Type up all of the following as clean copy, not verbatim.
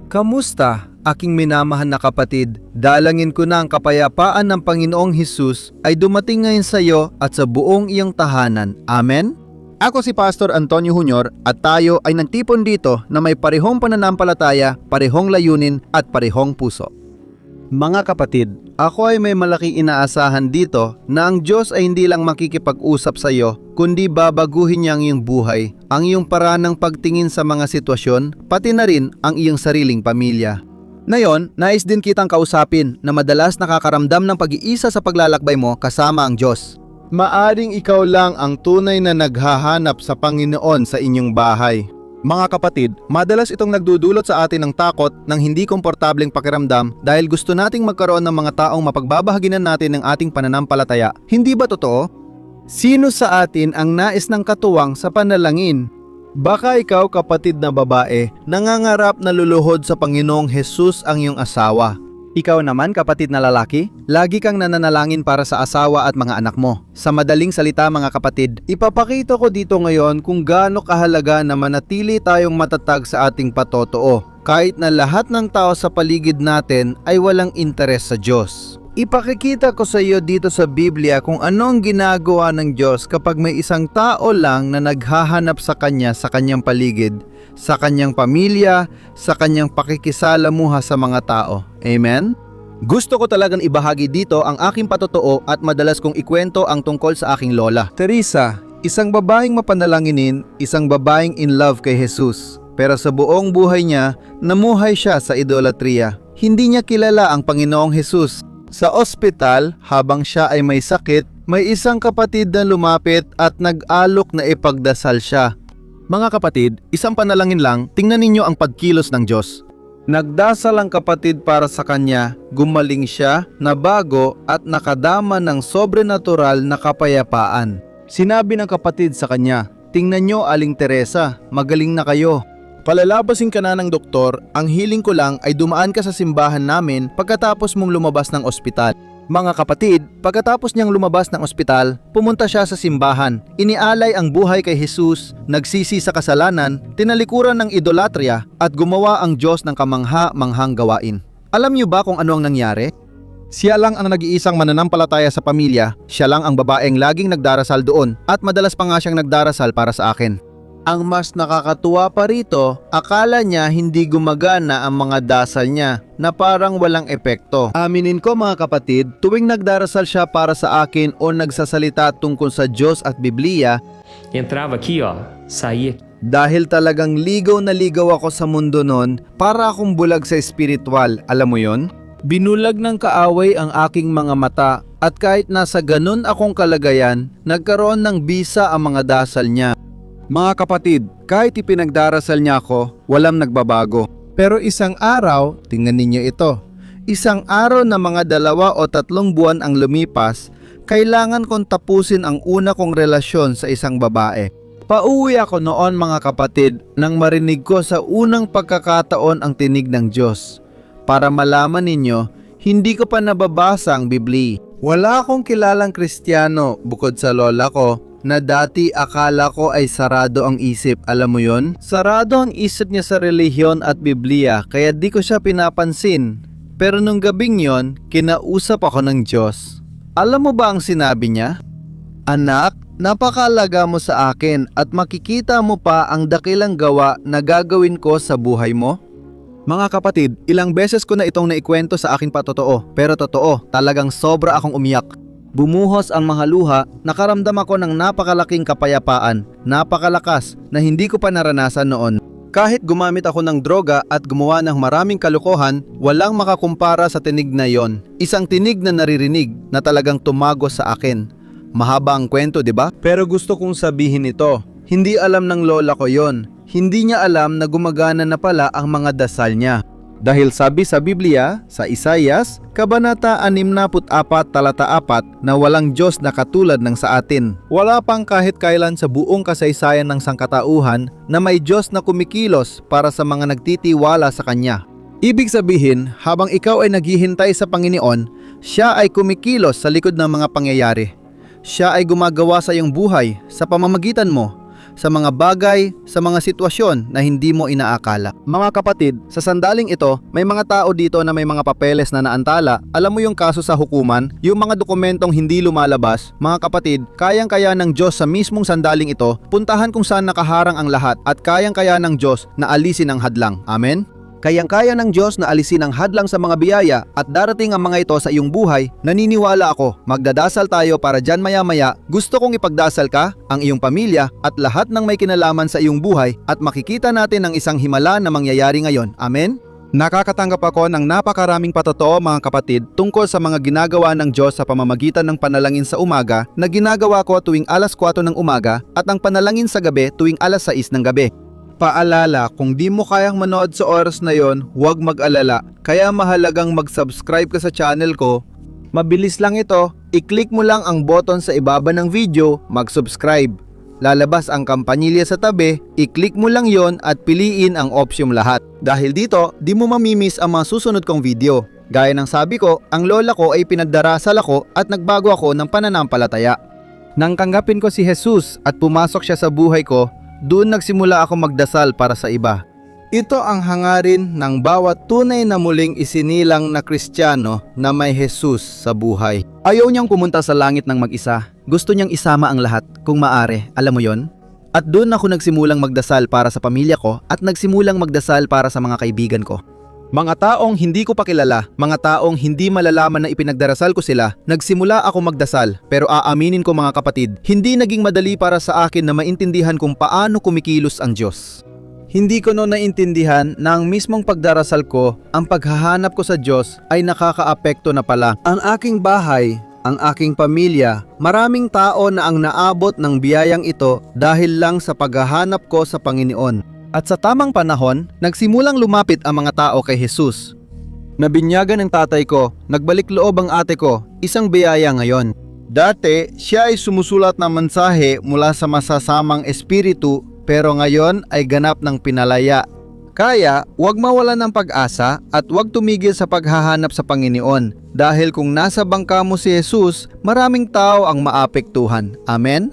Kamusta, aking minamahal na kapatid? Dalangin ko na ang kapayapaan ng Panginoong Hesus ay dumating ngayon sa iyo at sa buong iyong tahanan. Amen? Ako si Pastor Antonio Jr. at tayo ay nagtipon dito na may parehong pananampalataya, parehong layunin at parehong puso. Mga kapatid, ako ay may malaking inaasahan dito na ang Diyos ay hindi lang makikipag-usap sa iyo, kundi babaguhin niya ang iyong buhay, ang iyong paraan ng pagtingin sa mga sitwasyon, pati na rin ang iyong sariling pamilya. Ngayon, nais din kitang kausapin na madalas nakakaramdam ng pag-iisa sa paglalakbay mo kasama ang Diyos. Maaring ikaw lang ang tunay na naghahanap sa Panginoon sa inyong bahay. Mga kapatid, madalas itong nagdudulot sa atin ng takot ng hindi komportableng pakiramdam dahil gusto nating magkaroon ng mga taong mapagbabahaginan natin ng ating pananampalataya. Hindi ba totoo? Sino sa atin ang nais ng katuwang sa panalangin? Baka ikaw, kapatid na babae, nangangarap na luluhod sa Panginoong Hesus ang iyong asawa. Ikaw naman, kapatid na lalaki, lagi kang nananalangin para sa asawa at mga anak mo. Sa madaling salita, mga kapatid, Ipapakita ko dito ngayon kung gaano kahalaga na manatili tayong matatag sa ating patotoo, kahit na lahat ng tao sa paligid natin ay walang interes sa Diyos. Ipakikita ko sa iyo dito sa Biblia kung ano ang ginagawa ng Diyos kapag may isang tao lang na naghahanap sa Kanya sa Kanyang paligid, sa Kanyang pamilya, sa Kanyang pakikisalamuha sa mga tao. Amen? gusto ko talagang ibahagi dito ang aking patotoo at madalas kong ikwento ang tungkol sa aking lola. Teresa, isang babaeng mapanalanginin, isang babaeng in love kay Jesus. Pero sa buong buhay niya, namuhay siya sa idolatria. Hindi niya kilala ang Panginoong Hesus. Sa ospital, habang siya ay may sakit, may isang kapatid na lumapit at nag-alok na ipagdasal siya. Mga kapatid, isang panalangin lang, tingnan ninyo ang pagkilos ng Diyos. Nagdasal ang kapatid para sa kanya, gumaling siya, nabago at nakadama ng sobrenatural na kapayapaan. Sinabi ng kapatid sa kanya, "Tingnan nyo, Aling Teresa, magaling na kayo." Palalabasin ka na ng doktor, ang hiling ko lang ay dumaan ka sa simbahan namin pagkatapos mong lumabas ng ospital. Mga kapatid, pagkatapos niyang lumabas ng ospital, pumunta siya sa simbahan. Inialay ang buhay kay Jesus, nagsisi sa kasalanan, tinalikuran ng idolatria at gumawa ang Diyos ng kamangha-manghang gawain. Alam niyo ba kung ano ang nangyari? Siya lang ang nag-iisang mananampalataya sa pamilya, siya lang ang babaeng laging nagdarasal doon at madalas pa nga siyang nagdarasal para sa akin. Ang mas nakakatuwa pa rito, akala niya hindi gumagana ang mga dasal niya na parang walang epekto. Aminin ko mga kapatid, tuwing nagdarasal siya para sa akin o nagsasalita tungkol sa Diyos at Biblia, entrava aqui, ó, saía. dahil talagang ligaw na ligaw ako sa mundo noon, para akong bulag sa espiritual, alam mo yon? Binulag ng kaaway ang aking mga mata at kahit nasa ganun akong kalagayan, nagkaroon ng bisa ang mga dasal niya. Mga kapatid, kahit ipinagdarasal niya ako, walang nagbabago. Pero isang araw, tingnan ninyo ito, isang araw na mga 2 o 3 buwan ang lumipas, kailangan kong tapusin ang una kong relasyon sa isang babae. Pauwi ako noon mga kapatid nang marinig ko sa unang pagkakataon ang tinig ng Diyos. Para malaman ninyo, hindi ko pa nababasa ang Biblia. Wala akong kilalang Kristiyano bukod sa lola ko, na dati akala ko ay sarado ang isip, alam mo yon? Sarado ang isip niya sa relihiyon at Biblia, kaya di ko siya pinapansin. Pero nung gabing yon, kinausap ako ng Diyos. Alam mo ba ang sinabi niya? "Anak, napakalaga mo sa akin at makikita mo pa ang dakilang gawa na gagawin ko sa buhay mo." Mga kapatid, ilang beses ko na itong naikwento sa aking patotoo, pero totoo, talagang sobra akong umiyak. Bumuhos ang mga luha, nakaramdam ako ng napakalaking kapayapaan, napakalakas na hindi ko pa naranasan noon. Kahit gumamit ako ng droga at gumawa ng maraming kalokohan, walang makakumpara sa tinig na yon. Isang tinig na naririnig na talagang tumagos sa akin. Mahaba ang kwento, di ba? Pero gusto kong sabihin ito, hindi alam ng lola ko yon. Hindi niya alam na gumagana na pala ang mga dasal niya. Dahil sabi sa Biblia, sa Isaias, Kabanata 64, talata 4, na walang Diyos na katulad ng sa atin. Wala pang kahit kailan sa buong kasaysayan ng sangkatauhan na may Diyos na kumikilos para sa mga nagtitiwala sa Kanya. Ibig sabihin, habang ikaw ay naghihintay sa Panginoon, Siya ay kumikilos sa likod ng mga pangyayari. Siya ay gumagawa sa iyong buhay sa pamamagitan mo. sa mga bagay, sa mga sitwasyon na hindi mo inaakala. Mga kapatid, sa sandaling ito, may mga tao dito na may mga papeles na naantala. Alam mo yung kaso sa hukuman, yung mga dokumentong hindi lumalabas. Mga kapatid, kayang-kaya ng Diyos sa mismong sandaling ito, puntahan kung saan nakaharang ang lahat at kayang-kaya ng Diyos na alisin ang hadlang. Amen? Kayang-kaya ng Diyos na alisin ang hadlang sa mga biyaya at darating ang mga ito sa iyong buhay. Naniniwala ako, magdadasal tayo para dyan maya-maya. Gusto kong ipagdasal ka, ang iyong pamilya at lahat ng may kinalaman sa iyong buhay at makikita natin ang isang himala na mangyayari ngayon. Amen? Nakakatanggap ako ng napakaraming patotoo mga kapatid tungkol sa mga ginagawa ng Diyos sa pamamagitan ng panalangin sa umaga na ginagawa ko tuwing alas 4 ng umaga at ang panalangin sa gabi tuwing alas 6 ng gabi. Paalala, kung di mo kayang manood sa oras na yon, huwag mag-alala. Kaya mahalagang mag-subscribe ka sa channel ko. Mabilis lang ito, i-click mo lang ang button sa ibaba ng video, mag-subscribe. Lalabas ang kampanilya sa tabi, i-click mo lang yon at piliin ang opsyong lahat. Dahil dito, di mo mamimiss ang mga susunod kong video. Gaya ng sabi ko, ang lola ko ay pinagdarasal ako at nagbago ako ng pananampalataya. Nang tanggapin ko si Jesus at pumasok siya sa buhay ko, doon nagsimula ako magdasal para sa iba. Ito ang hangarin ng bawat tunay na muling isinilang na Kristiyano na may Jesus sa buhay. Ayaw niyang pumunta sa langit ng mag-isa. Gusto niyang isama ang lahat kung maaari. Alam mo yon? At doon ako nagsimulang magdasal para sa pamilya ko at nagsimulang magdasal para sa mga kaibigan ko. Mga taong hindi ko pa kilala, mga taong hindi malalaman na ipinagdarasal ko sila, nagsimula ako magdasal. Pero aaminin ko mga kapatid, hindi naging madali para sa akin na maintindihan kung paano kumikilos ang Diyos. Hindi ko noon naintindihan na ang mismong pagdarasal ko, ang paghahanap ko sa Diyos ay nakakaapekto na pala. Ang aking bahay, ang aking pamilya, maraming tao na ang naabot ng biyayang ito dahil lang sa paghahanap ko sa Panginoon. At sa tamang panahon, nagsimulang lumapit ang mga tao kay Jesus. Nabinyagan ng tatay ko, nagbalik loob ang ate ko, isang biyaya ngayon. Dati, siya ay sumusulat ng mensahe mula sa masasamang espiritu, pero ngayon ay ganap ng pinalaya. Kaya, huwag mawalan ng pag-asa at huwag tumigil sa paghahanap sa Panginoon. Dahil kung nasa bangka mo si Jesus, maraming tao ang maapektuhan. Amen?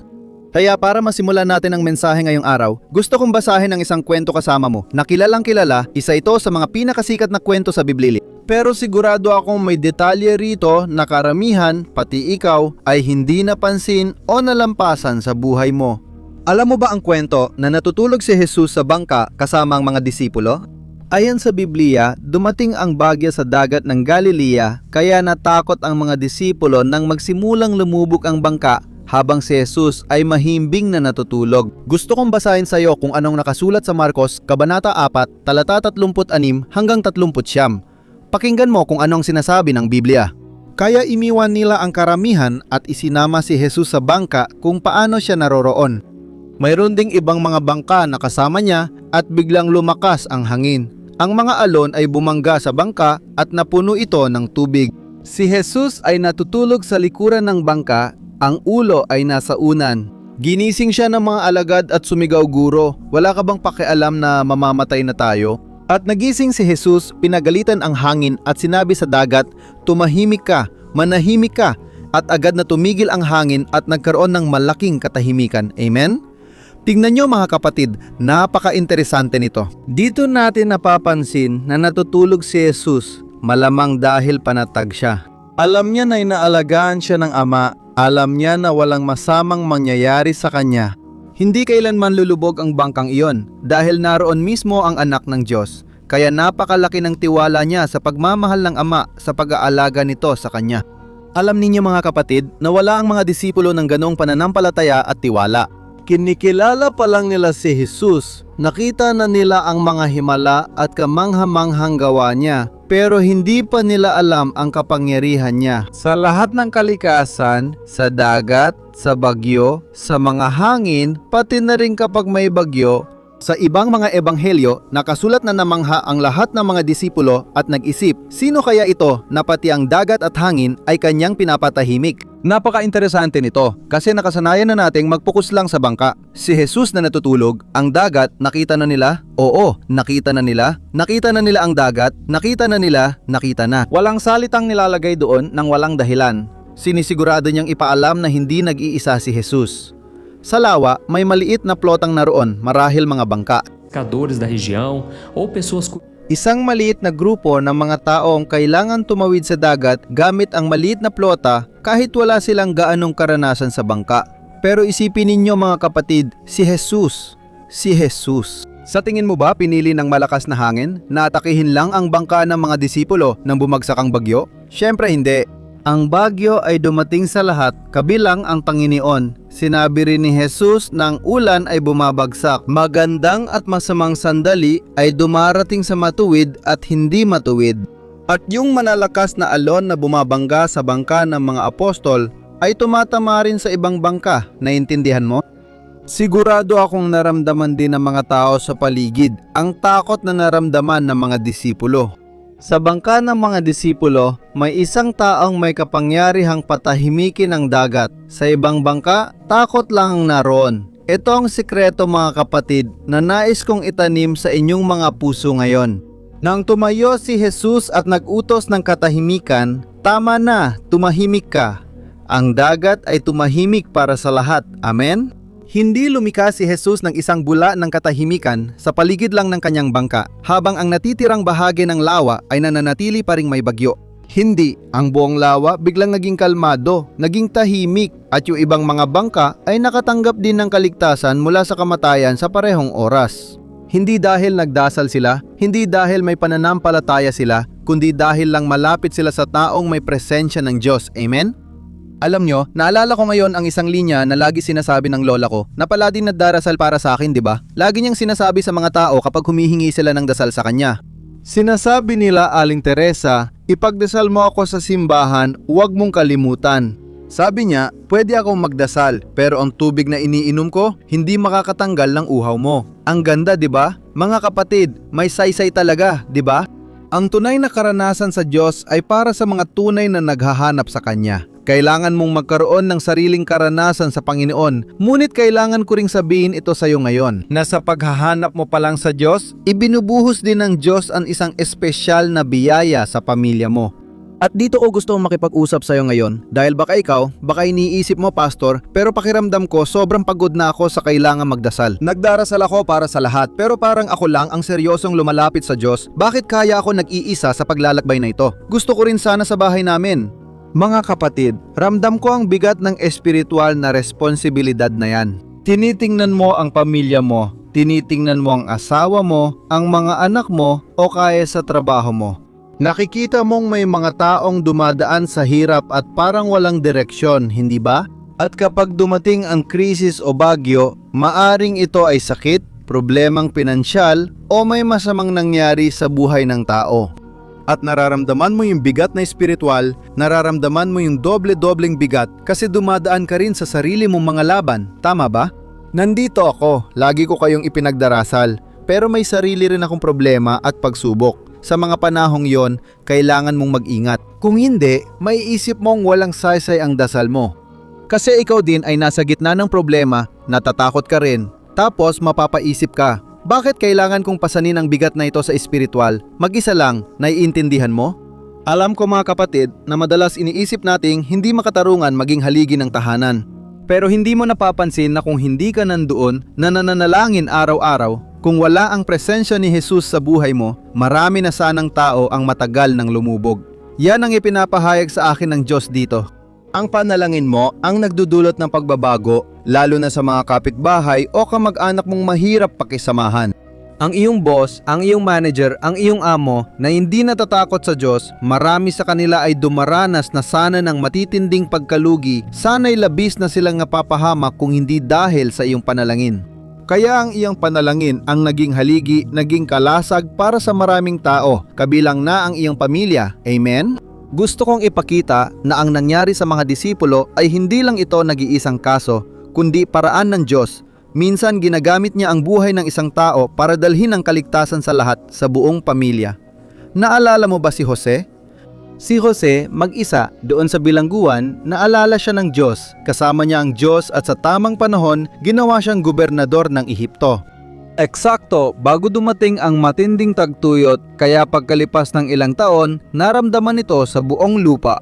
Kaya para masimulan natin ang mensahe ngayong araw, gusto kong basahin ang isang kwento kasama mo na kilalang kilala, isa ito sa mga pinakasikat na kwento sa Biblia. Pero sigurado akong may detalye rito na karamihan, pati ikaw, ay hindi napansin o nalampasan sa buhay mo. Alam mo ba ang kwento na natutulog si Jesus sa bangka kasama ang mga disipulo? Ayon sa Biblia, dumating ang bagyo sa dagat ng Galilea kaya natakot ang mga disipulo nang magsimulang lumubog ang bangka habang si Jesus ay mahimbing na natutulog. Gusto kong basahin sa iyo kung anong nakasulat sa Marcos, Kabanata 4, talata 36 hanggang 39. Pakinggan mo kung anong sinasabi ng Biblia. Kaya iniwan nila ang karamihan at isinama si Jesus sa bangka kung paano siya naroroon. Mayroon ding ibang mga bangka na kasama niya at biglang lumakas ang hangin. Ang mga alon ay bumangga sa bangka at napuno ito ng tubig. Si Jesus ay natutulog sa likuran ng bangka. Ang ulo ay nasa unan. Ginising siya ng mga alagad at sumigaw, "Guro, wala ka bang pakialam na mamamatay na tayo?" At nagising si Jesus, pinagalitan ang hangin at sinabi sa dagat, "Tumahimik ka, manahimik ka." At agad na tumigil ang hangin at nagkaroon ng malaking katahimikan. Amen? Tingnan nyo mga kapatid, napaka-interesante nito. Dito natin napapansin na natutulog si Jesus, malamang dahil panatag siya. Alam niya na inaalagaan siya ng Ama. Alam niya na walang masamang mangyayari sa kanya. Hindi kailanman lulubog ang bangkang iyon dahil naroon mismo ang anak ng Diyos. Kaya napakalaki ng tiwala niya sa pagmamahal ng Ama sa pag-aalaga nito sa kanya. Alam ninyo mga kapatid na wala ang mga disipulo ng ganong pananampalataya at tiwala. Kinikilala pa lang nila si Jesus. Nakita na nila ang mga himala at kamangha-manghang gawa niya, pero hindi pa nila alam ang kapangyarihan niya. Sa lahat ng kalikasan, sa dagat, sa bagyo, sa mga hangin, pati na rin kapag may bagyo, sa ibang mga ebanghelyo, nakasulat na namangha ang lahat ng mga disipulo at nag-isip, sino kaya ito na pati ang dagat at hangin ay kanyang pinapatahimik? Napaka-interesante nito kasi nakasanayan na nating magpokus lang sa bangka. Si Jesus na natutulog, ang dagat nakita na nila? Oo, nakita na nila. Nakita na nila ang dagat, nakita na nila, nakita na. Walang salitang nilalagay doon ng walang dahilan. Sinisigurado niyang ipaalam na hindi nag-iisa si Jesus. Sa lawa, may maliit na plotang naroon, marahil mga bangka. pescadores da região ou pessoas Isang maliit na grupo ng mga taong kailangan tumawid sa dagat gamit ang maliit na plota kahit wala silang gaanong karanasan sa bangka. Pero isipin ninyo mga kapatid, si Jesus. Si Jesus. Sa tingin mo ba pinili ng malakas na hangin na atakihin lang ang bangka ng mga disipulo nang bumagsak ang bagyo? Syempre hindi. Ang bagyo ay dumating sa lahat, kabilang ang Panginoon. Sinabi rin ni Jesus na ang ulan ay bumabagsak. Magandang at masamang sandali ay dumarating sa matuwid at hindi matuwid. At yung manalakas na alon na bumabangga sa bangka ng mga apostol ay tumatama rin sa ibang bangka. Naintindihan mo? Sigurado akong naramdaman din ng mga tao sa paligid ang takot na naramdaman ng mga disipulo. Sa bangka ng mga disipulo, may isang taong may kapangyarihang patahimikin ang dagat. Sa ibang bangka, takot lang ang naroon. Ito ang sikreto mga kapatid na nais kong itanim sa inyong mga puso ngayon. Nang tumayo si Jesus at nag-utos ng katahimikan, tama na, tumahimik ka. Ang dagat ay tumahimik para sa lahat. Amen? Hindi lumikha si Jesus ng isang bula ng katahimikan sa paligid lang ng kanyang bangka habang ang natitirang bahagi ng lawa ay nananatili pa ring may bagyo. Hindi, ang buong lawa biglang naging kalmado, naging tahimik at yung ibang mga bangka ay nakatanggap din ng kaligtasan mula sa kamatayan sa parehong oras. Hindi dahil nagdasal sila, hindi dahil may pananampalataya sila, kundi dahil lang malapit sila sa taong may presensya ng Diyos. Amen? Alam nyo, naalala ko ngayon ang isang linya na lagi sinasabi ng lola ko na palaging nagdarasal para sa akin, di ba? Lagi niyang sinasabi sa mga tao kapag humihingi sila ng dasal sa kanya. Sinasabi nila, Aling Teresa, ipagdasal mo ako sa simbahan, huwag mong kalimutan. Sabi niya, pwede akong magdasal, pero ang tubig na iniinom ko, hindi makakatanggal ng uhaw mo. Ang ganda, di ba? Mga kapatid, may saysay talaga, di ba? Ang tunay na karanasan sa Diyos ay para sa mga tunay na naghahanap sa Kanya. Kailangan mong magkaroon ng sariling karanasan sa Panginoon, ngunit kailangan ko ring sabihin ito sa iyo ngayon, na sa paghahanap mo pa lang sa Diyos, ibinubuhos din ng Diyos ang isang espesyal na biyaya sa pamilya mo. At dito ko gusto makipag-usap sa iyo ngayon, dahil baka ikaw, baka iniisip mo pastor, pero pakiramdam ko sobrang pagod na ako sa kailangan magdasal. Nagdarasal ako para sa lahat, pero parang ako lang ang seryosong lumalapit sa Diyos. Bakit kaya ako nag-iisa sa paglalakbay na ito? Gusto ko rin sana sa bahay namin. Mga kapatid, ramdam ko ang bigat ng espiritual na responsibilidad na yan. Tinitingnan mo ang pamilya mo, tinitingnan mo ang asawa mo, ang mga anak mo o kaya sa trabaho mo. Nakikita mong may mga taong dumadaan sa hirap at parang walang direksyon, hindi ba? At kapag dumating ang krisis o bagyo, maaring ito ay sakit, problemang pinansyal o may masamang nangyari sa buhay ng tao. At nararamdaman mo yung bigat na espiritual, nararamdaman mo yung doble-dobleng bigat kasi dumadaan ka rin sa sarili mong mga laban, tama ba? Nandito ako, lagi ko kayong ipinagdarasal, pero may sarili rin akong problema at pagsubok. Sa mga panahong yon, kailangan mong mag-ingat. Kung hindi, maiisip mong walang saysay ang dasal mo. Kasi ikaw din ay nasa gitna ng problema, natatakot ka rin, tapos mapapaisip ka, bakit kailangan kong pasanin ang bigat na ito sa espiritual? Mag-isa lang, naiintindihan mo? Alam ko mga kapatid na madalas iniisip nating hindi makatarungan maging haligi ng tahanan. Pero hindi mo napapansin na kung hindi ka nandoon na nananalangin araw-araw, kung wala ang presensya ni Jesus sa buhay mo, marami na sanang tao ang matagal ng lumubog. Yan ang ipinapahayag sa akin ng Diyos dito. Ang panalangin mo ang nagdudulot ng pagbabago, lalo na sa mga kapitbahay o kamag-anak mong mahirap pakisamahan. Ang iyong boss, ang iyong manager, ang iyong amo na hindi natatakot sa Diyos, marami sa kanila ay dumaranas na sana ng matitinding pagkalugi, sana'y labis na silang napapahamak kung hindi dahil sa iyong panalangin. Kaya ang iyong panalangin ang naging haligi, naging kalasag para sa maraming tao, kabilang na ang iyong pamilya. Amen? Gusto kong ipakita na ang nangyari sa mga disipulo ay hindi lang ito nag-iisang kaso, kundi paraan ng Diyos. Minsan ginagamit niya ang buhay ng isang tao para dalhin ang kaligtasan sa lahat, sa buong pamilya. Naalala mo ba si Jose? Si Jose, mag-isa, doon sa bilangguan, naalala siya ng Diyos. Kasama niya ang Diyos at sa tamang panahon, ginawa siyang gobernador ng Ehipto. Eksakto, bago dumating ang matinding tagtuyot, kaya pagkalipas ng ilang taon, naramdaman ito sa buong lupa.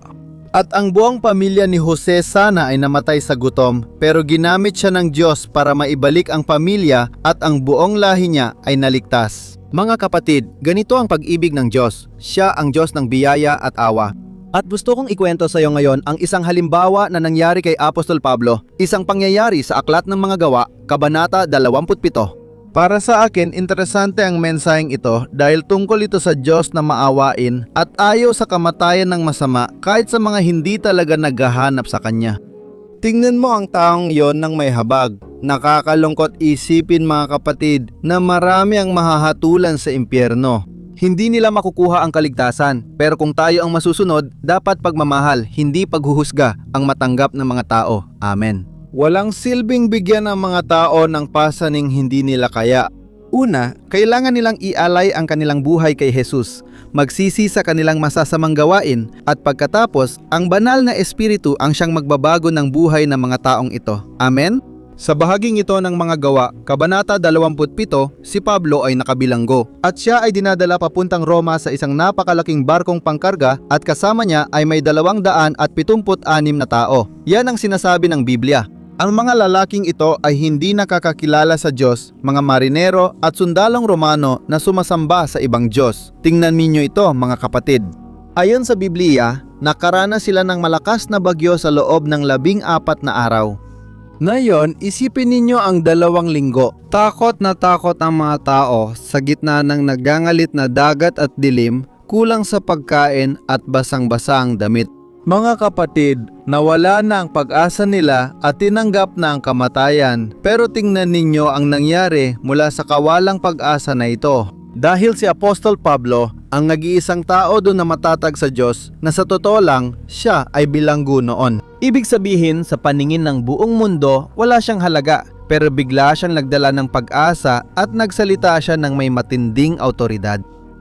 At ang buong pamilya ni Jose sana ay namatay sa gutom, pero ginamit siya ng Diyos para maibalik ang pamilya at ang buong lahi niya ay naligtas. Mga kapatid, ganito ang pag-ibig ng Diyos. Siya ang Diyos ng biyaya at awa. At gusto kong ikwento sa iyo ngayon ang isang halimbawa na nangyari kay Apostol Pablo, isang pangyayari sa Aklat ng Mga Gawa, Kabanata 27. Para sa akin, interesante ang mensaheng ito dahil tungkol ito sa Diyos na maawain at ayaw sa kamatayan ng masama kahit sa mga hindi talaga naghahanap sa Kanya. Tingnan mo ang taong iyon ng may habag. Nakakalungkot isipin mga kapatid na marami ang mahahatulan sa impyerno. Hindi nila makukuha ang kaligtasan, pero kung tayo ang masusunod, dapat pagmamahal, hindi paghuhusga ang matanggap ng mga tao. Amen. Walang silbing bigyan ng mga tao ng pasaning hindi nila kaya. Una, kailangan nilang ialay ang kanilang buhay kay Jesus, magsisi sa kanilang masasamang gawain, at pagkatapos, ang banal na espiritu ang siyang magbabago ng buhay ng mga taong ito. Amen? Sa bahaging ito ng Mga Gawa, Kabanata 27, si Pablo ay nakabilanggo at siya ay dinadala papuntang Roma sa isang napakalaking barkong pangkarga at kasama niya ay may 276 na tao. Yan ang sinasabi ng Biblia. Ang mga lalaking ito ay hindi nakakakilala sa Diyos, mga marinero at sundalong Romano na sumasamba sa ibang Diyos. Tingnan ninyo ito mga kapatid. Ayon sa Biblia, nakaranas sila ng malakas na bagyo sa loob ng 14 na araw. Ngayon, isipin ninyo ang 2 linggo. Takot na takot ang mga tao sa gitna ng nagangalit na dagat at dilim, kulang sa pagkain at basang-basa ang damit. Mga kapatid, nawala na ang pag-asa nila at tinanggap na ang kamatayan. Pero tingnan ninyo ang nangyari mula sa kawalang pag-asa na ito. Dahil si Apostol Pablo, ang nag-iisang tao doon na matatag sa Diyos na sa totoo lang, siya ay bilanggo noon. Ibig sabihin, sa paningin ng buong mundo, wala siyang halaga. Pero bigla siyang nagdala ng pag-asa at nagsalita siya ng may matinding autoridad.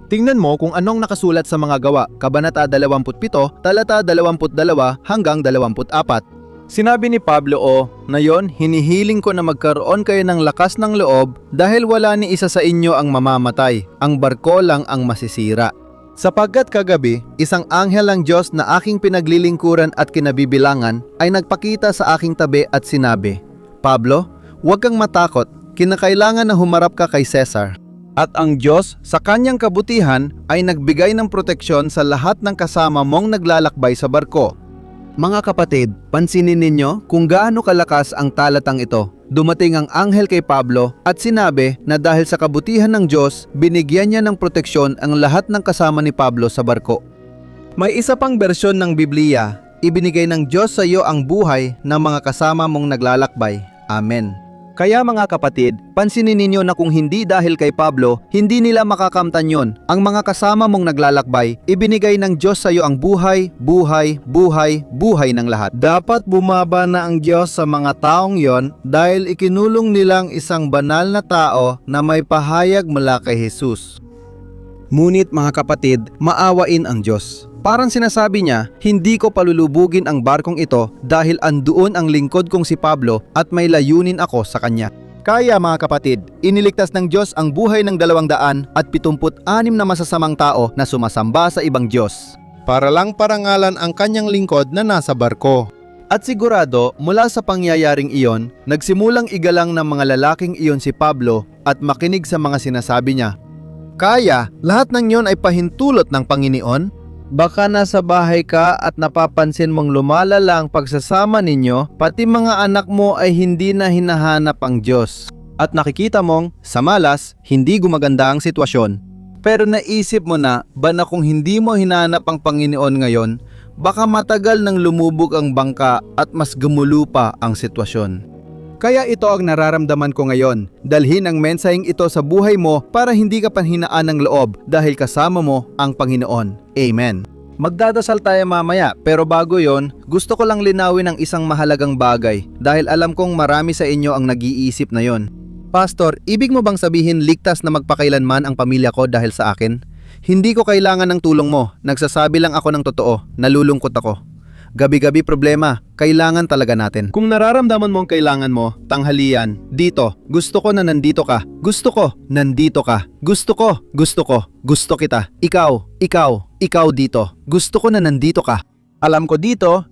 Tingnan mo kung anong nakasulat sa Mga Gawa, Kabanata 27, talata 22 hanggang 24. Sinabi ni Pablo, na yon, hinihiling ko na magkaroon kayo ng lakas ng loob dahil wala ni isa sa inyo ang mamamatay, ang barko lang ang masisira. Sapagkat kagabi, isang anghel ng Diyos na aking pinaglilingkuran at kinabibilangan ay nagpakita sa aking tabi at sinabi, Pablo, huwag kang matakot, kinakailangan na humarap ka kay Cesar. At ang Diyos sa kanyang kabutihan ay nagbigay ng proteksyon sa lahat ng kasama mong naglalakbay sa barko. Mga kapatid, pansinin ninyo kung gaano kalakas ang talatang ito. Dumating ang anghel kay Pablo at sinabi na dahil sa kabutihan ng Diyos, binigyan niya ng proteksyon ang lahat ng kasama ni Pablo sa barko. May isa pang bersyon ng Biblia, ibinigay ng Diyos sa iyo ang buhay ng mga kasama mong naglalakbay. Amen. Kaya mga kapatid, pansinin ninyo na kung hindi dahil kay Pablo, hindi nila makakamtan yon. Ang mga kasama mong naglalakbay, ibinigay ng Diyos sa iyo ang buhay, buhay, buhay, buhay ng lahat. Dapat bumaba na ang Diyos sa mga taong yon dahil ikinulong nilang isang banal na tao na may pahayag mula kay Jesus. Ngunit mga kapatid, maawain ang Diyos. Parang sinasabi niya, hindi ko palulubugin ang barkong ito dahil andoon ang lingkod kong si Pablo at may layunin ako sa kanya. Kaya mga kapatid, iniligtas ng Diyos ang buhay ng 276 na masasamang tao na sumasamba sa ibang Diyos. Para lang parangalan ang kanyang lingkod na nasa barko. At sigurado, mula sa pangyayaring iyon, nagsimulang igalang ng mga lalaking iyon si Pablo at makinig sa mga sinasabi niya. Kaya, lahat ng iyon ay pahintulot ng Panginoon? Baka nasa bahay ka at napapansin mong lumalala ang pagsasama ninyo, pati mga anak mo ay hindi na hinahanap ang Diyos. At nakikita mong, sa malas, hindi gumaganda ang sitwasyon. Pero naisip mo na, ba na kung hindi mo hinahanap ang Panginoon ngayon, baka matagal nang lumubog ang bangka at mas gumulo pa ang sitwasyon. Kaya ito ang nararamdaman ko ngayon. Dalhin ang mensaheng ito sa buhay mo para hindi ka panghinaan ng loob dahil kasama mo ang Panginoon. Amen. Magdadasal tayo mamaya pero bago yon, gusto ko lang linawin ang isang mahalagang bagay dahil alam kong marami sa inyo ang nag-iisip na yon. Pastor, ibig mo bang sabihin ligtas na magpakailanman ang pamilya ko dahil sa akin? Hindi ko kailangan ng tulong mo. Nagsasabi lang ako ng totoo. Nalulungkot ako. Gabi-gabi problema, kailangan talaga natin. Kung nararamdaman mo ang kailangan mo, tanghalian, dito, gusto ko na nandito ka. Gusto ko, nandito ka. Gusto ko, gusto kita. Ikaw dito. Gusto ko na nandito ka. Alam ko dito,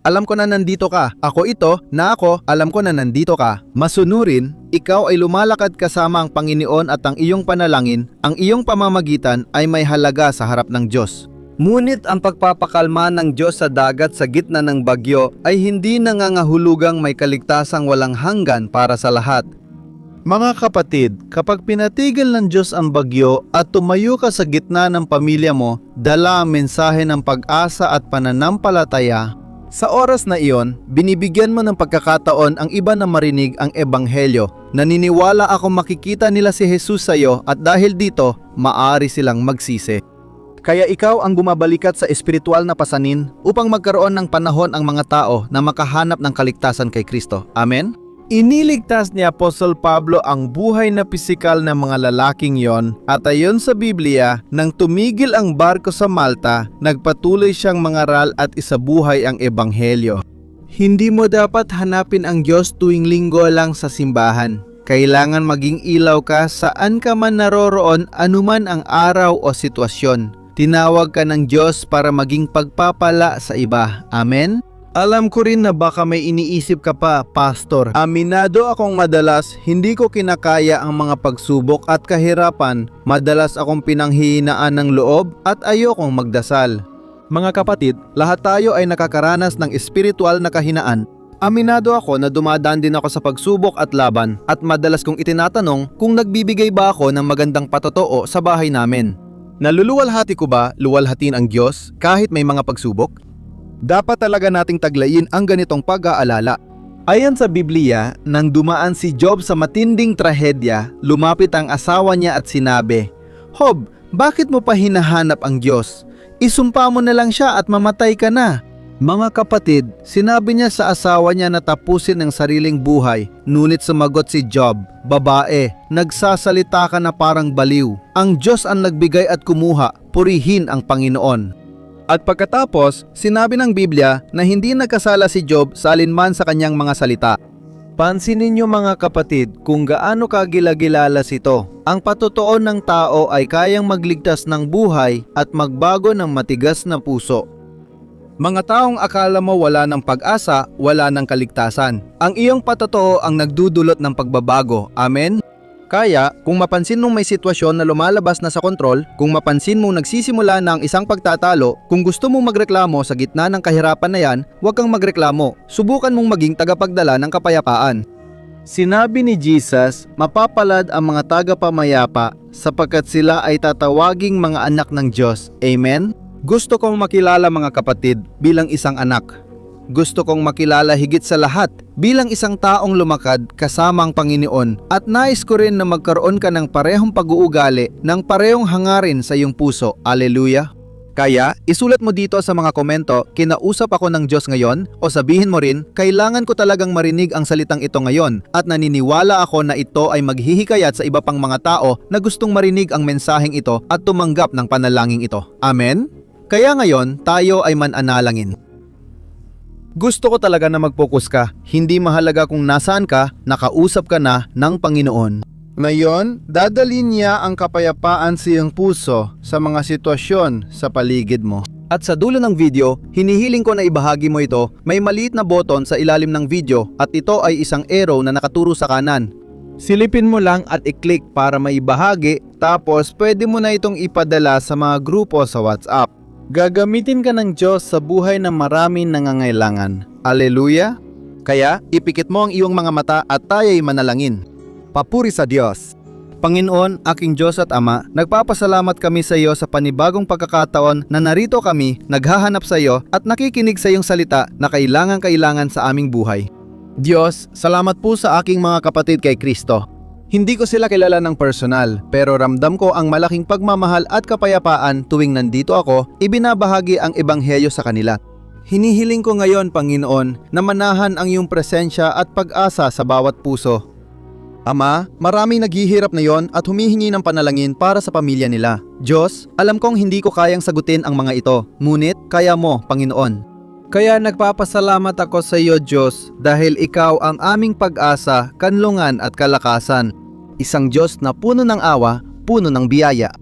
alam ko na nandito ka. Ako ito, na ako, alam ko na nandito ka. Masunurin, ikaw ay lumalakad kasama ang Panginoon at ang iyong panalangin, ang iyong pamamagitan ay may halaga sa harap ng Diyos. Ngunit ang pagpapakalma ng Diyos sa dagat sa gitna ng bagyo ay hindi nangangahulugang may kaligtasang walang hanggan para sa lahat. Mga kapatid, kapag pinatigil ng Diyos ang bagyo at tumayo ka sa gitna ng pamilya mo, dala ang mensahe ng pag-asa at pananampalataya. Sa oras na iyon, binibigyan mo ng pagkakataon ang iba na marinig ang ebanghelyo. Naniniwala ako makikita nila si Jesus sa iyo at dahil dito, maaari silang magsisi. Kaya ikaw ang bumabalikat sa espiritual na pasanin upang magkaroon ng panahon ang mga tao na makahanap ng kaligtasan kay Kristo. Amen? Iniligtas ni Apostol Pablo ang buhay na pisikal ng mga lalaking yon at ayon sa Biblia, nang tumigil ang barko sa Malta, nagpatuloy siyang mangaral at isabuhay ang ebanghelyo. Hindi mo dapat hanapin ang Diyos tuwing linggo lang sa simbahan. Kailangan maging ilaw ka saan ka man naroroon anuman ang araw o sitwasyon. Tinawag ka ng Diyos para maging pagpapala sa iba. Amen? Alam ko rin na baka may iniisip ka pa, Pastor. Aminado akong madalas hindi ko kinakaya ang mga pagsubok at kahirapan. Madalas akong pinanghihinaan ng loob at ayokong magdasal. Mga kapatid, lahat tayo ay nakakaranas ng espiritual na kahinaan. Aminado ako na dumadaan din ako sa pagsubok at laban at madalas kong itinatanong kung nagbibigay ba ako ng magandang patotoo sa bahay namin. Naluluwalhati ko ba luwalhatin ang Diyos kahit may mga pagsubok? Dapat talaga nating taglayin ang ganitong pag-aalala. Ayon sa Biblia, nang dumaan si Job sa matinding trahedya, lumapit ang asawa niya at sinabi, "Job, bakit mo pa hinahanap ang Diyos? Isumpa mo na lang siya at mamatay ka na." Mga kapatid, sinabi niya sa asawa niya na tapusin ang sariling buhay. Ngunit sumagot si Job, "Babae, nagsasalita ka na parang baliw. Ang Diyos ang nagbigay at kumuha, purihin ang Panginoon." At pagkatapos, sinabi ng Biblia na hindi nagkasala si Job sa alinman sa kanyang mga salita. Pansinin niyo mga kapatid kung gaano kagilagilala ito. Ang patotoo ng tao ay kayang magligtas ng buhay at magbago ng matigas na puso. Mga taong akala mo wala ng pag-asa, wala ng kaligtasan. Ang iyong patotoo ang nagdudulot ng pagbabago. Amen? Kaya, kung mapansin mong may sitwasyon na lumalabas na sa kontrol, kung mapansin mong nagsisimula na ang isang pagtatalo, kung gusto mong magreklamo sa gitna ng kahirapan na yan, huwag kang magreklamo. Subukan mong maging tagapagdala ng kapayapaan. Sinabi ni Jesus, mapapalad ang mga tagapamayapa sapagkat sila ay tatawaging mga anak ng Diyos. Amen? Gusto kong makilala mga kapatid bilang isang anak. Gusto kong makilala higit sa lahat bilang isang taong lumakad kasama ang Panginoon at nais ko rin na magkaroon ka ng parehong pag-uugali ng parehong hangarin sa iyong puso. Alleluia! Kaya, isulat mo dito sa mga komento, kinausap ako ng Diyos ngayon o sabihin mo rin, kailangan ko talagang marinig ang salitang ito ngayon at naniniwala ako na ito ay maghihikayat sa iba pang mga tao na gustong marinig ang mensaheng ito at tumanggap ng panalangin ito. Amen? Kaya ngayon, tayo ay mananalangin. Gusto ko talaga na mag-focus ka. Hindi mahalaga kung nasaan ka, nakausap ka na ng Panginoon. Ngayon, dadalhin niya ang kapayapaan sa iyong puso sa mga sitwasyon sa paligid mo. At sa dulo ng video, hinihiling ko na ibahagi mo ito. May maliit na button sa ilalim ng video at ito ay isang arrow na nakaturo sa kanan. Silipin mo lang at i-click para maibahagi, tapos pwede mo na itong ipadala sa mga grupo sa WhatsApp. Gagamitin ka ng Diyos sa buhay ng maraming nangangailangan. Alleluia! Kaya, ipikit mo ang iyong mga mata at tayo'y manalangin. Papuri sa Diyos! Panginoon, aking Diyos at Ama, nagpapasalamat kami sa iyo sa panibagong pagkakataon na narito kami, naghahanap sa iyo at nakikinig sa iyong salita na kailangan sa aming buhay. Diyos, salamat po sa aking mga kapatid kay Kristo. Hindi ko sila kilala ng personal, pero ramdam ko ang malaking pagmamahal at kapayapaan tuwing nandito ako, ibinabahagi ang ebanghelyo sa kanila. Hinihiling ko ngayon, Panginoon, na manahan ang iyong presensya at pag-asa sa bawat puso. Ama, maraming naghihirap na yon at humihingi ng panalangin para sa pamilya nila. Diyos, alam kong hindi ko kayang sagutin ang mga ito, ngunit kaya mo, Panginoon. Kaya nagpapasalamat ako sa iyo, Diyos, dahil ikaw ang aming pag-asa, kanlungan at kalakasan. Isang Diyos na puno ng awa, puno ng biyaya.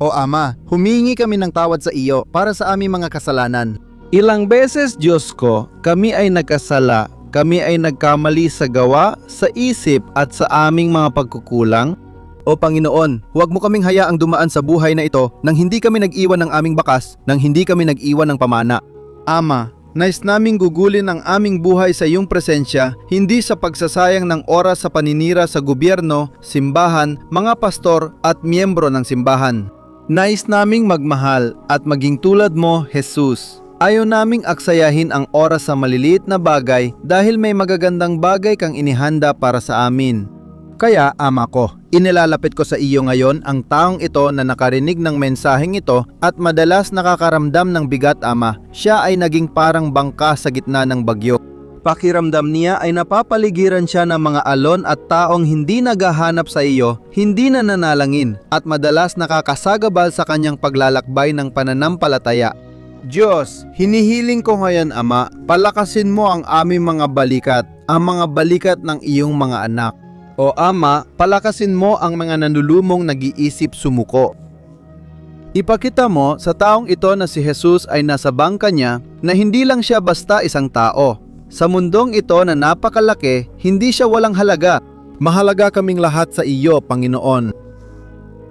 O Ama, humingi kami ng tawad sa iyo para sa aming mga kasalanan. Ilang beses, Diyos ko, kami ay nagkasala, kami ay nagkamali sa gawa, sa isip at sa aming mga pagkukulang. O Panginoon, huwag mo kaming hayaang dumaan sa buhay na ito nang hindi kami nag-iwan ng aming bakas, nang hindi kami nag-iwan ng pamana. Ama, nais naming gugulin ang aming buhay sa iyong presensya, hindi sa pagsasayang ng oras sa paninira sa gobyerno, simbahan, mga pastor at miyembro ng simbahan. Nais naming magmahal at maging tulad mo, Jesus. Ayaw naming aksayahin ang oras sa maliliit na bagay dahil may magagandang bagay kang inihanda para sa amin. Kaya, Ama ko, inilalapit ko sa iyo ngayon ang taong ito na nakarinig ng mensaheng ito at madalas nakakaramdam ng bigat, Ama. Siya ay naging parang bangka sa gitna ng bagyo. Pakiramdam niya ay napapaligiran siya ng mga alon at taong hindi naghahanap sa iyo, hindi nananalangin at madalas nakakasagabal sa kanyang paglalakbay ng pananampalataya. Diyos, hinihiling ko ngayon, Ama, palakasin mo ang aming mga balikat, ang mga balikat ng iyong mga anak. O Ama, palakasin mo ang mga nanulumong nag-iisip sumuko. Ipakita mo sa taong ito na si Jesus ay nasa bangka niya na hindi lang siya basta isang tao. Sa mundong ito na napakalaki, hindi siya walang halaga. Mahalaga kaming lahat sa iyo, Panginoon.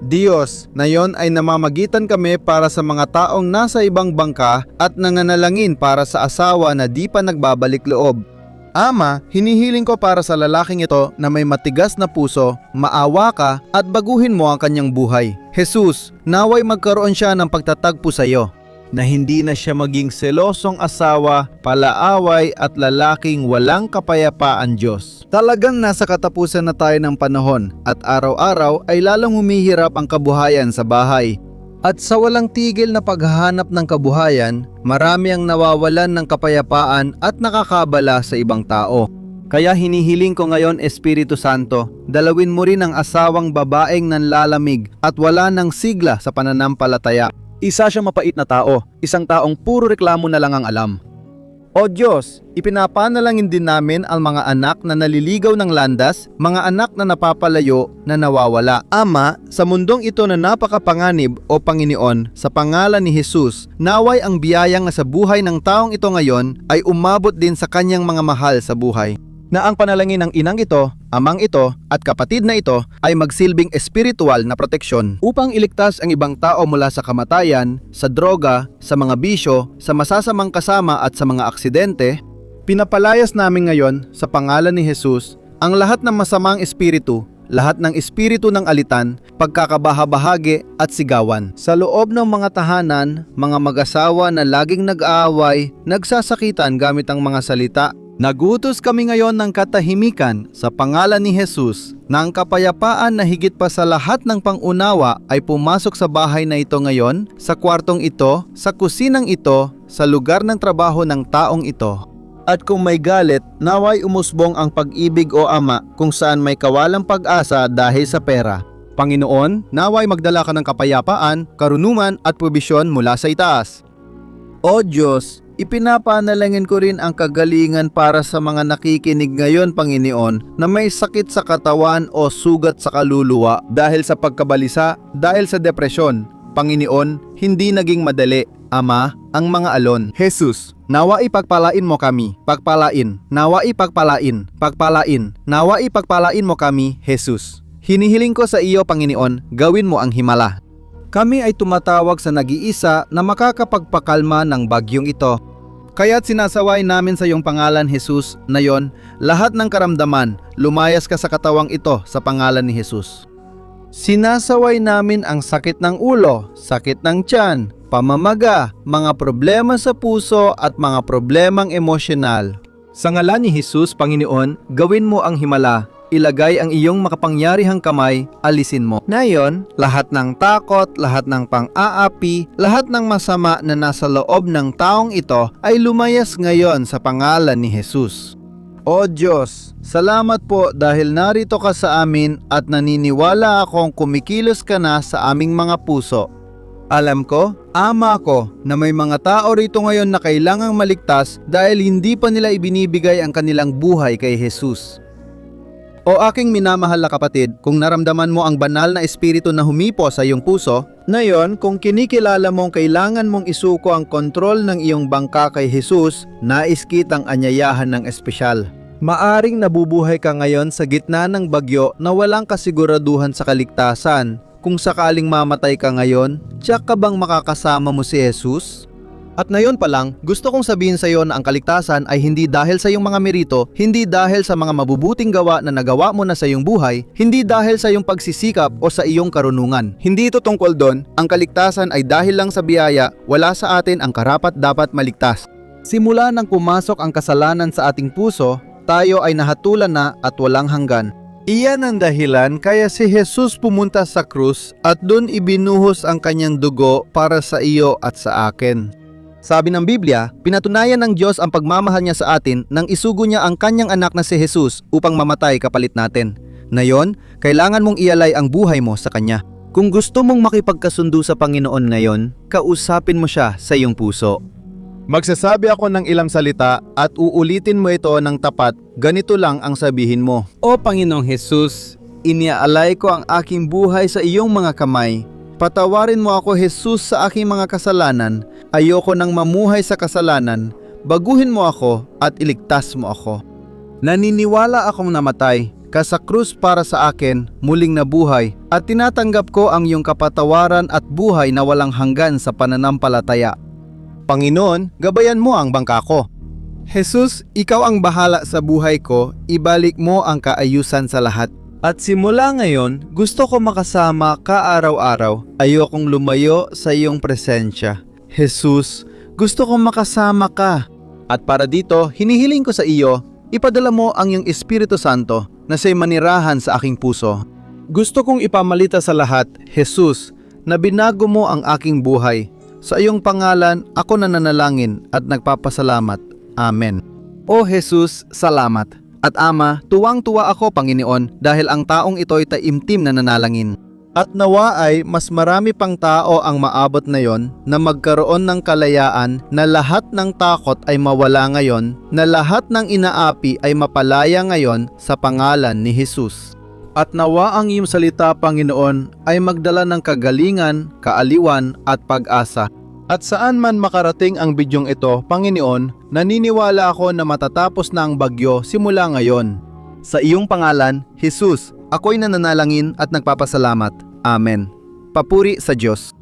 Diyos, na yon ay namamagitan kami para sa mga taong nasa ibang bangka at nanganalangin para sa asawa na di pa nagbabalik loob. Ama, hinihiling ko para sa lalaking ito na may matigas na puso, maawa ka at baguhin mo ang kanyang buhay. Jesus, naway magkaroon siya ng pagtatagpo sa iyo, na hindi na siya maging selosong asawa, palaaway at lalaking walang kapayapaan, Diyos. Talagang nasa katapusan na tayo ng panahon at araw-araw ay lalong humihirap ang kabuhayan sa bahay. At sa walang tigil na paghahanap ng kabuhayan, marami ang nawawalan ng kapayapaan at nakakabala sa ibang tao. Kaya hinihiling ko ngayon, Espiritu Santo, dalawin mo rin ang asawang babaeng nanlalamig at wala ng sigla sa pananampalataya. Isa siya mapait na tao, isang taong puro reklamo na lang ang alam. O Diyos, ipinapanalangin din namin ang mga anak na naliligaw ng landas, mga anak na napapalayo na nawawala. Ama, sa mundong ito na napakapanganib, o Panginoon, sa pangalan ni Jesus, naway ang biyayang sa buhay ng taong ito ngayon ay umabot din sa kanyang mga mahal sa buhay. Na ang panalangin ng inang ito, amang ito, at kapatid na ito ay magsilbing espiritual na proteksyon upang iligtas ang ibang tao mula sa kamatayan, sa droga, sa mga bisyo, sa masasamang kasama at sa mga aksidente. Pinapalayas namin ngayon sa pangalan ni Jesus ang lahat ng masamang espiritu, lahat ng espiritu ng alitan, pagkakabahabahagi at sigawan. Sa loob ng mga tahanan, mga mag-asawa na laging nag-aaway, nagsasakitan gamit ang mga salita. Nagutos kami ngayon ng katahimikan sa pangalan ni Jesus na ang kapayapaan na higit pa sa lahat ng pangunawa ay pumasok sa bahay na ito ngayon, sa kwartong ito, sa kusinang ito, sa lugar ng trabaho ng taong ito. At kung may galit, naway umusbong ang pag-ibig o Ama kung saan may kawalang pag-asa dahil sa pera. Panginoon, naway magdala ka ng kapayapaan, karunungan at probisyon mula sa itaas. O Diyos, ipinapanalangin ko rin ang kagalingan para sa mga nakikinig ngayon, Panginoon, na may sakit sa katawan o sugat sa kaluluwa dahil sa pagkabalisa, dahil sa depresyon. Panginoon, hindi naging madali, Ama, ang mga alon. Jesus, nawa ipagpalain mo kami, pagpalain, nawa ipagpalain, pagpalain, nawa ipagpalain mo kami, Jesus. Hinihiling ko sa iyo, Panginoon, gawin mo ang himala. Kami ay tumatawag sa nag-iisa na makakapagpakalma ng bagyong ito. Kaya't sinasaway namin sa iyong pangalan, Jesus, na yon, lahat ng karamdaman, lumayas ka sa katawang ito sa pangalan ni Jesus. Sinasaway namin ang sakit ng ulo, sakit ng tiyan, pamamaga, mga problema sa puso at mga problemang emosyonal. Sa ngalan ni Jesus, Panginoon, gawin mo ang himala. Ilagay ang iyong makapangyarihang kamay, alisin mo. Ngayon, lahat ng takot, lahat ng pang-aapi, lahat ng masama na nasa loob ng taong ito ay lumayas ngayon sa pangalan ni Jesus. O Diyos, salamat po dahil narito ka sa amin at naniniwala akong kumikilos ka na sa aming mga puso. Alam ko, Ama ko, na may mga tao rito ngayon na kailangang maligtas dahil hindi pa nila ibinibigay ang kanilang buhay kay Jesus. O aking minamahal na kapatid, kung naramdaman mo ang banal na espiritu na humipo sa iyong puso, ngayon kung kinikilala mong kailangan mong isuko ang kontrol ng iyong bangka kay Jesus, nais kitang anyayahan ng espesyal. Maaring nabubuhay ka ngayon sa gitna ng bagyo na walang kasiguraduhan sa kaligtasan. Kung sakaling mamatay ka ngayon, tiyak ka bang makakasama mo si Jesus? At ngayon pa lang, gusto kong sabihin sa iyo na ang kaligtasan ay hindi dahil sa iyong mga merito, hindi dahil sa mga mabubuting gawa na nagawa mo na sa iyong buhay, hindi dahil sa iyong pagsisikap o sa iyong karunungan. Hindi ito tungkol doon, ang kaligtasan ay dahil lang sa biyaya, wala sa atin ang karapat-dapat maligtas. Simula nang pumasok ang kasalanan sa ating puso, tayo ay nahatulan na at walang hanggan. Iyan ang dahilan kaya si Jesus pumunta sa krus at doon ibinuhos ang kanyang dugo para sa iyo at sa akin. Sabi ng Biblia, pinatunayan ng Diyos ang pagmamahal niya sa atin nang isugo niya ang kanyang anak na si Jesus upang mamatay kapalit natin. Ngayon, kailangan mong ialay ang buhay mo sa kanya. Kung gusto mong makipagkasundo sa Panginoon ngayon, kausapin mo siya sa iyong puso. Magsasabi ako ng ilang salita at uulitin mo ito ng tapat, ganito lang ang sabihin mo. O Panginoong Jesus, iniaalay ko ang aking buhay sa iyong mga kamay. Patawarin mo ako, Jesus, sa aking mga kasalanan. Ayoko nang mamuhay sa kasalanan. Baguhin mo ako at iligtas mo ako. Naniniwala akong namatay ka sa krus para sa akin, muling nabuhay, at tinatanggap ko ang iyong kapatawaran at buhay na walang hanggan sa pananampalataya. Panginoon, gabayan mo ang bangka ko. Jesus, ikaw ang bahala sa buhay ko, ibalik mo ang kaayusan sa lahat. At simula ngayon, gusto ko makasama ka araw-araw. Ayokong lumayo sa iyong presensya. Jesus, gusto kong makasama ka. At para dito, hinihiling ko sa iyo, ipadala mo ang iyong Espiritu Santo na siya'y manirahan sa aking puso. Gusto kong ipamalita sa lahat, Jesus, na binago mo ang aking buhay. Sa iyong pangalan, ako nananalangin at nagpapasalamat. Amen. O Jesus, salamat. At Ama, tuwang-tuwa ako, Panginoon, dahil ang taong ito ay taimtim na nanalangin. At nawa ay mas marami pang tao ang maabot na yon na magkaroon ng kalayaan, na lahat ng takot ay mawala ngayon, na lahat ng inaapi ay mapalaya ngayon sa pangalan ni Jesus. At nawa ang iyong salita, Panginoon, ay magdala ng kagalingan, kaaliwan at pag-asa. At saan man makarating ang bidyong ito, Panginoon, naniniwala ako na matatapos na ang bagyo simula ngayon. Sa iyong pangalan, Jesus, ako'y nananalangin at nagpapasalamat. Amen. Papuri sa Diyos.